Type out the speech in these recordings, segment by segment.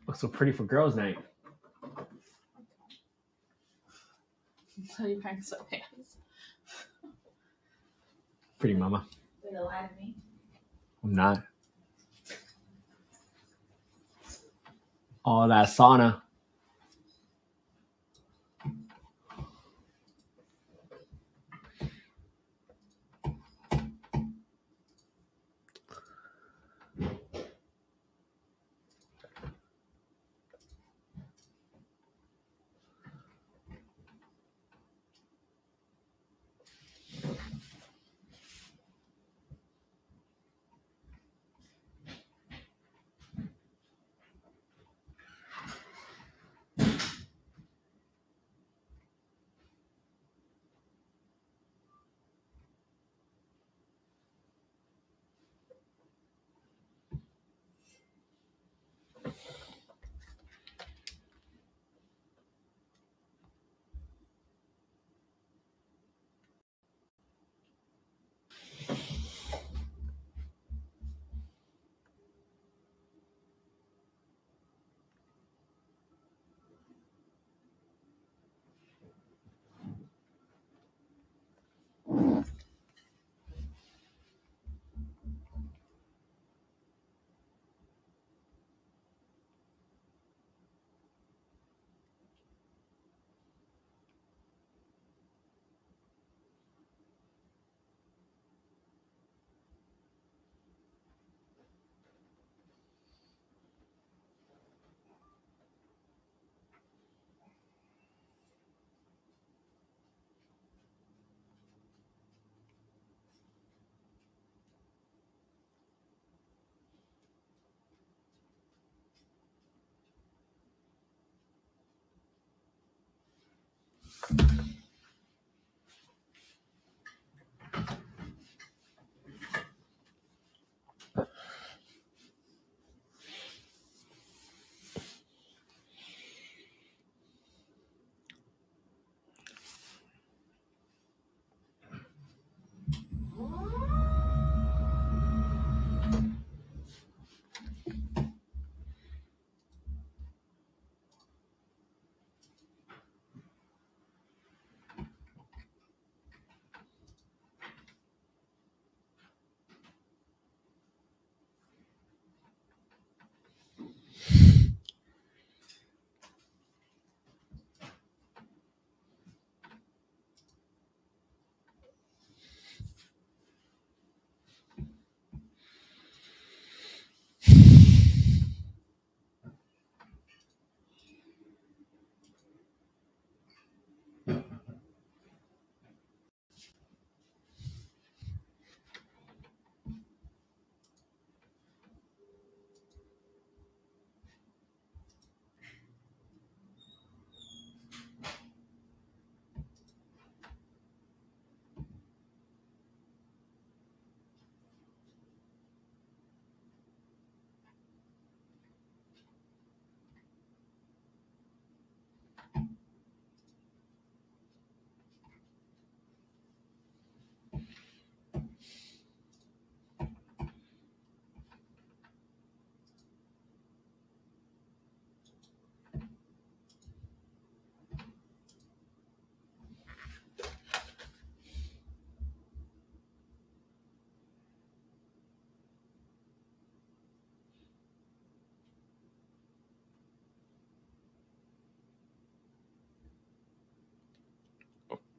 Looks so pretty for girls' night. So you're wearing sweatpants. Pretty mama. You're gonna lie to me. I'm not. Oh, that sauna.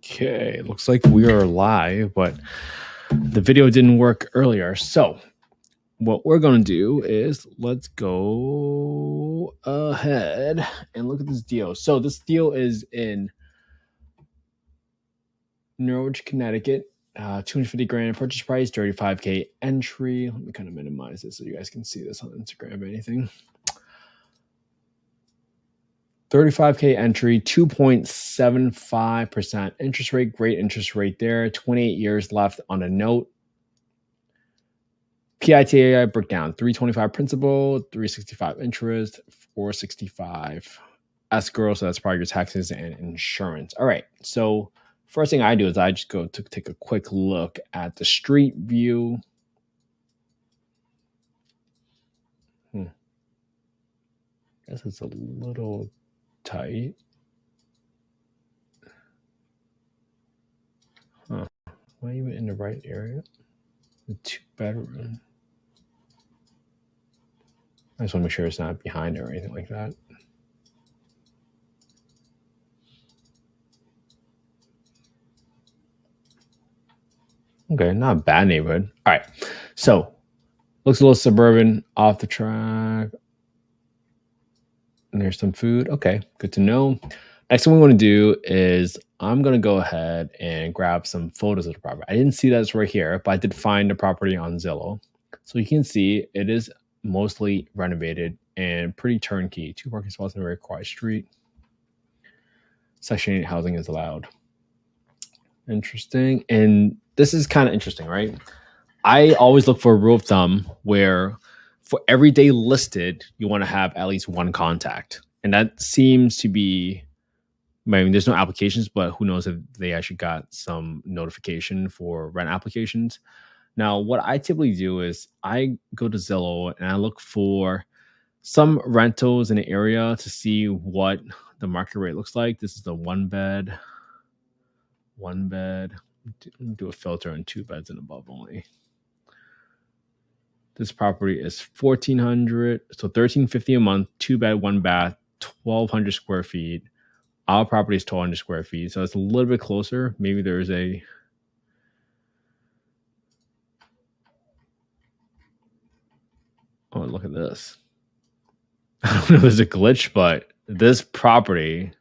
Okay, looks like we are live, but the video didn't work earlier. So what we're going to do is let's go ahead and look at this deal. So this deal is in Norwich, Connecticut. 250 grand purchase price, 35K entry. Let me kind of minimize this so you guys can see this on Instagram or anything. 35K entry, 2.75% interest rate. Great interest rate there. 28 years left on a note. PITAI breakdown: 325 principal, 365 interest, 465 escrow. So that's probably your taxes and insurance. All right. So First thing I do is I just go to take a quick look at the street view. Guess it's a little tight. Huh. Am I even in the right area? The 2-bedroom. I just want to make sure it's not behind or anything like that. Okay, not a bad neighborhood. All right. So, looks a little suburban, off the track. And there's some food. Okay, good to know. Next thing we want to do is I'm going to go ahead and grab some photos of the property. I didn't see that it's right here, but I did find the property on Zillow. So you can see it is mostly renovated and pretty turnkey. 2 parking spots on a very quiet street. Section 8 housing is allowed. Interesting. And this is kind of interesting, right? I always look for a rule of thumb where for every day listed, you want to have at least one contact. And that seems to be, I mean, there's no applications, but who knows if they actually got some notification for rent applications. Now, what I typically do is I go to Zillow and I look for some rentals in the area to see what the market rate looks like. This is the one bed. Do a filter on 2 beds and above only. This property is $1,400, so $1,350 a month, 2 bed, 1 bath, 1,200 square feet. Our property is 1,200 square feet, so it's a little bit closer. Maybe there's a look at this. I don't know if there's a glitch, but this property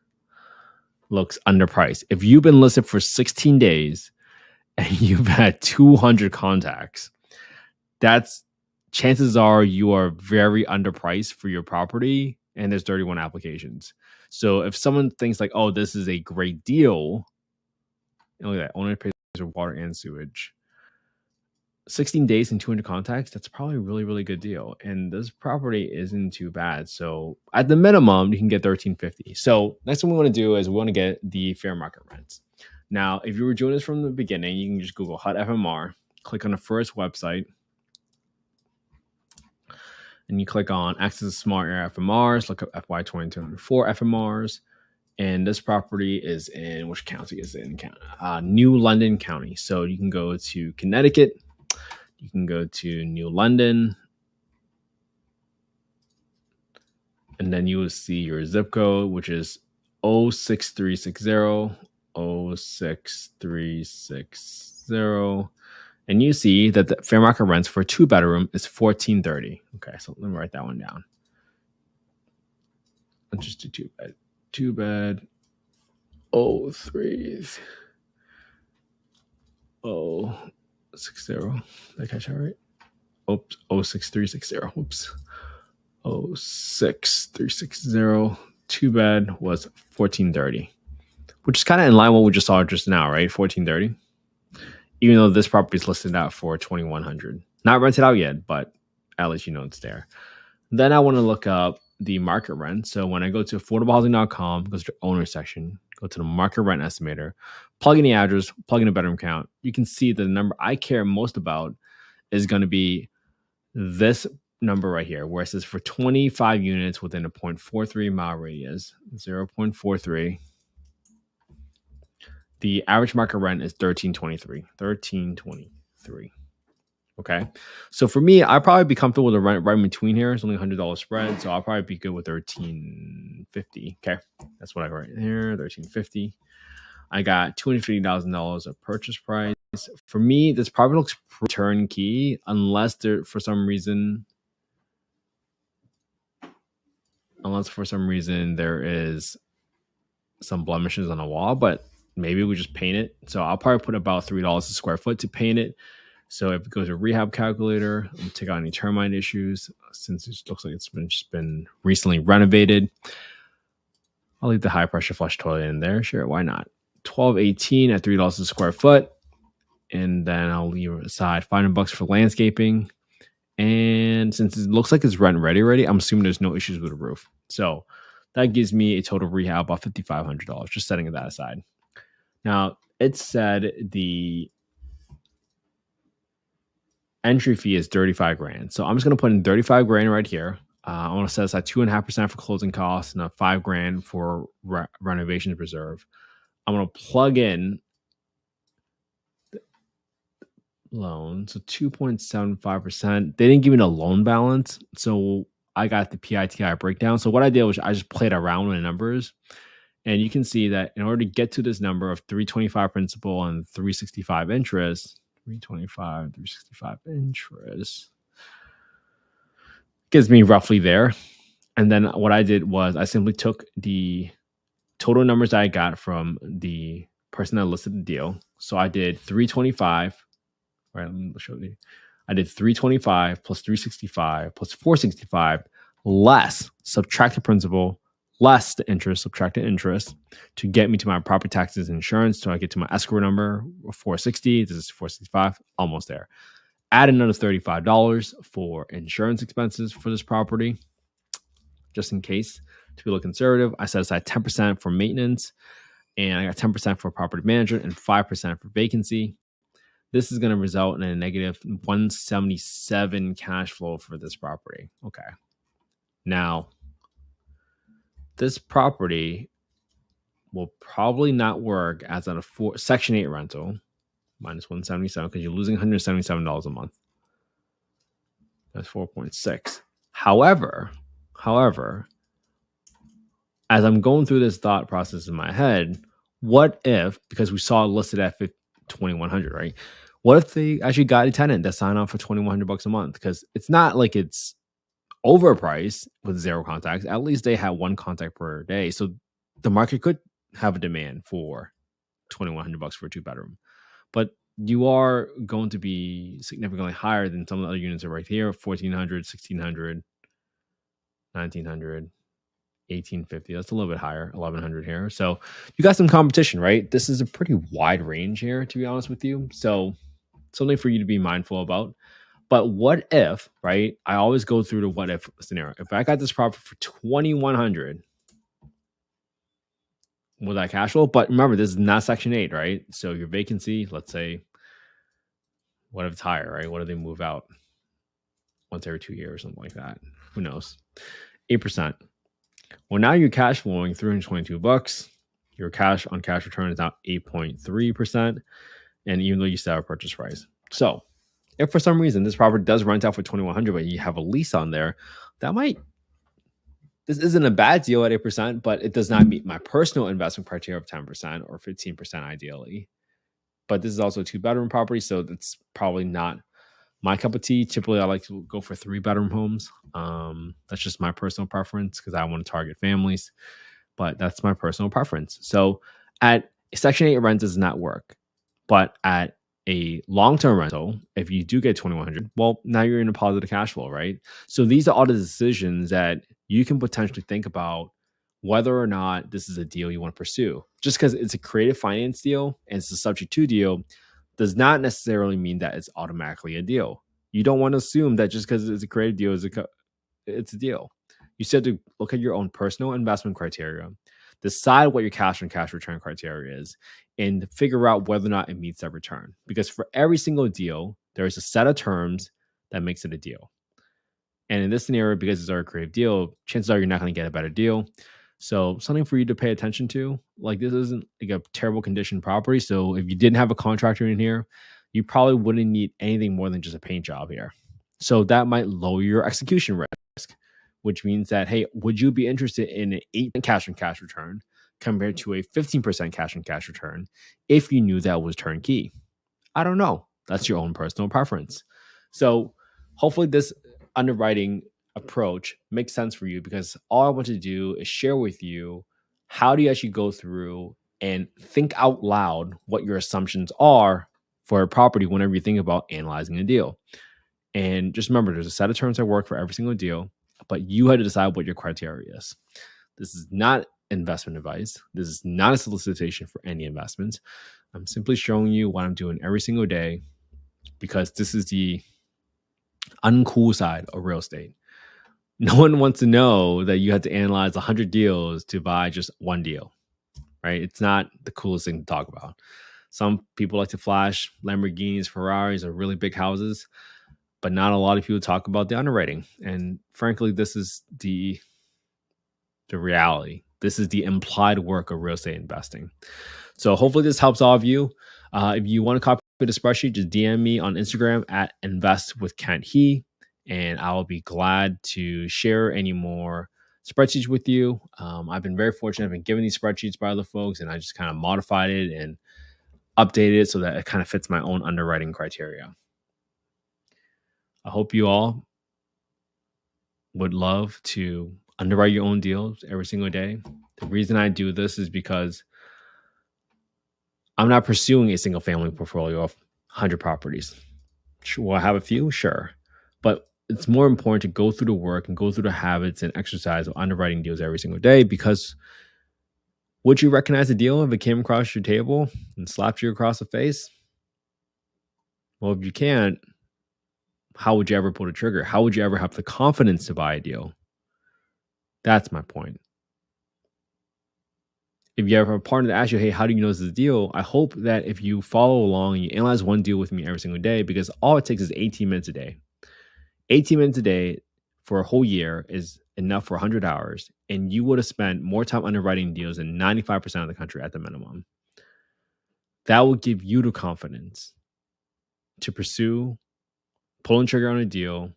looks underpriced. If you've been listed for 16 days and you've had 200 contacts, that's chances are you are very underpriced for your property, and there's 31 applications. So if someone thinks like, oh, this is a great deal, look at that, owner pays for water and sewage. 16 days and 200 contacts, that's probably a really, really good deal. And this property isn't too bad. So at the minimum, you can get $1,350. So next thing we want to do is we want to get the fair market rents. Now, if you were doing this from the beginning, you can just Google HUD FMR, click on the first website, and you click on Access Smart Area FMRs, look up FY 2024 FMRs. And this property is in, which county is it in? New London County. So you can go to Connecticut. You can go to New London. And then you will see your zip code, which is 06360, 06360. And you see that the fair market rents for a 2-bedroom is $1,430. Okay, so let me write that one down. Let's just do 2-bed. 2-bed. 03060. Did I catch that right? Oops. 06360. Oops. 06360. 2-bed was $1,430, which is kind of in line with what we just saw just now, right? $1,430. Even though this property is listed out for $2,100. Not rented out yet, but at least you know it's there. Then I want to look up the market rent. So when I go to affordablehousing.com, go to the owner section, go to the market rent estimator, plug in the address, plug in the bedroom count. You can see the number I care most about is going to be this number right here, where it says for 25 units within a 0.43 mile radius, 0.43. The average market rent is $1,323. Okay. So for me, I'd probably be comfortable with a rent right in between here. It's only $100 spread. So I'll probably be good with $1,350. Okay. That's what I got right here. $1,350. I got $250,000 of purchase price. For me, this property looks turnkey unless for some reason there is some blemishes on the wall, but maybe we just paint it. So I'll probably put about $3 a square foot to paint it. So if it goes to rehab calculator, I'm take out any termite issues since it looks like it's been recently renovated. I'll leave the high pressure flush toilet in there. Sure, why not? $1,218 at $3 a square foot. And then I'll leave aside $500 for landscaping. And since it looks like it's rent ready already, I'm assuming there's no issues with the roof. So that gives me a total rehab of $5,500, just setting that aside. Now, it said the entry fee is 35 grand. So I'm just going to put in 35 grand right here. I want to set aside 2.5% for closing costs and a 5 grand for renovations reserve. I'm going to plug in loan. So 2.75%. They didn't give me the loan balance. So I got the PITI breakdown. So what I did was I just played around with the numbers. And you can see that in order to get to this number of 325 principal and 365 interest, 365 interest gives me roughly there. And then what I did was I simply took the total numbers that I got from the person that listed the deal. So I did 325. Right, let me show you. I did 325 plus 365 plus 465 less subtract the principal, less the interest, subtract the interest to get me to my property taxes and insurance. So I get to my escrow number 460. This is 465, almost there. Add another $35 for insurance expenses for this property, just in case. To be a little conservative, I set aside 10% for maintenance, and I got 10% for property management and 5% for vacancy. This is going to result in a negative 177 cash flow for this property. Okay. Now, this property will probably not work as a Section 8 rental, minus 177, because you're losing $177 a month. That's 4.6. However, as I'm going through this thought process in my head, what if, because we saw it listed at $2,100, right? What if they actually got a tenant that signed on for $2,100 a month? Because it's not like it's overpriced with zero contacts. At least they have one contact per day. So the market could have a demand for $2,100 for a 2-bedroom. But you are going to be significantly higher than some of the other units are right here, 1,400, 1,600, 1,900. 1,850. That's a little bit higher. 1,100 here. So you got some competition, right? This is a pretty wide range here, to be honest with you. So something for you to be mindful about. But what if, right? I always go through the what if scenario. If I got this property for 2,100, will that cash flow? But remember, this is not Section 8, right? So your vacancy, let's say, what if it's higher, right? What if they move out once every 2 years, something like that? Who knows? 8%. Well, now you're cash flowing $322. Your cash on cash return is now 8.3%. And even though you still have a purchase price. So if for some reason this property does rent out for $2,100, but you have a lease on there, this isn't a bad deal at 8%, but it does not meet my personal investment criteria of 10% or 15% ideally. But this is also a 2-bedroom property, so that's probably not my cup of tea. Typically, I like to go for 3-bedroom homes. That's just my personal preference because I want to target families, but that's my personal preference. So at Section 8 rent does not work, but at a long-term rental, if you do get 2,100, well, now you're in a positive cash flow, right? So these are all the decisions that you can potentially think about whether or not this is a deal you want to pursue. Just because it's a creative finance deal and it's a subject to deal does not necessarily mean that it's automatically a deal. You don't want to assume that just because it's a creative deal, it's a deal. You still have to look at your own personal investment criteria, decide what your cash on cash return criteria is, and figure out whether or not it meets that return. Because for every single deal, there is a set of terms that makes it a deal. And in this scenario, because it's our creative deal, chances are you're not going to get a better deal. So something for you to pay attention to, like this isn't like a terrible condition property. So if you didn't have a contractor in here, you probably wouldn't need anything more than just a paint job here. So that might lower your execution risk, which means that, hey, would you be interested in an 8% cash on cash return compared to a 15% cash on cash return if you knew that was turnkey? I don't know. That's your own personal preference. So hopefully this underwriting approach makes sense for you, because all I want to do is share with you how do you actually go through and think out loud what your assumptions are for a property whenever you think about analyzing a deal. And just remember, there's a set of terms that work for every single deal, but you had to decide what your criteria is. This is not investment advice. This is not a solicitation for any investments. I'm simply showing you what I'm doing every single day, because this is the uncool side of real estate. No one wants to know that you had to analyze 100 deals to buy just one deal, right? It's not the coolest thing to talk about. Some people like to flash Lamborghinis, Ferraris, or really big houses, but not a lot of people talk about the underwriting. And frankly, this is the reality. This is the implied work of real estate investing. So hopefully this helps all of you. If you want to copy the spreadsheet, just DM me on Instagram at investwithkenthe, and I will be glad to share any more spreadsheets with you. I've been very fortunate. I've been given these spreadsheets by other folks, and I just kind of modified it and updated it so that it kind of fits my own underwriting criteria. I hope you all would love to underwrite your own deals every single day. The reason I do this is because I'm not pursuing a single family portfolio of 100 properties. Will I have a few? Sure. But it's more important to go through the work and go through the habits and exercise of underwriting deals every single day, because would you recognize a deal if it came across your table and slapped you across the face? Well, if you can't, how would you ever pull the trigger? How would you ever have the confidence to buy a deal? That's my point. If you have a partner that asks you, hey, how do you know this is a deal? I hope that if you follow along and you analyze one deal with me every single day, because all it takes is 18 minutes a day. 18 minutes a day for a whole year is enough for 100 hours. And you would have spent more time underwriting deals than 95% of the country at the minimum. That will give you the confidence to pursue pulling trigger on a deal,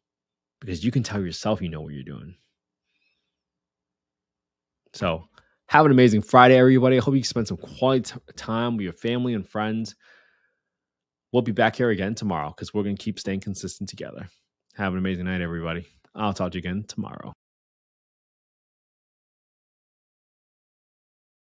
because you can tell yourself you know what you're doing. So have an amazing Friday, everybody. I hope you spend some quality time with your family and friends. We'll be back here again tomorrow because we're going to keep staying consistent together. Have an amazing night, everybody. I'll talk to you again tomorrow.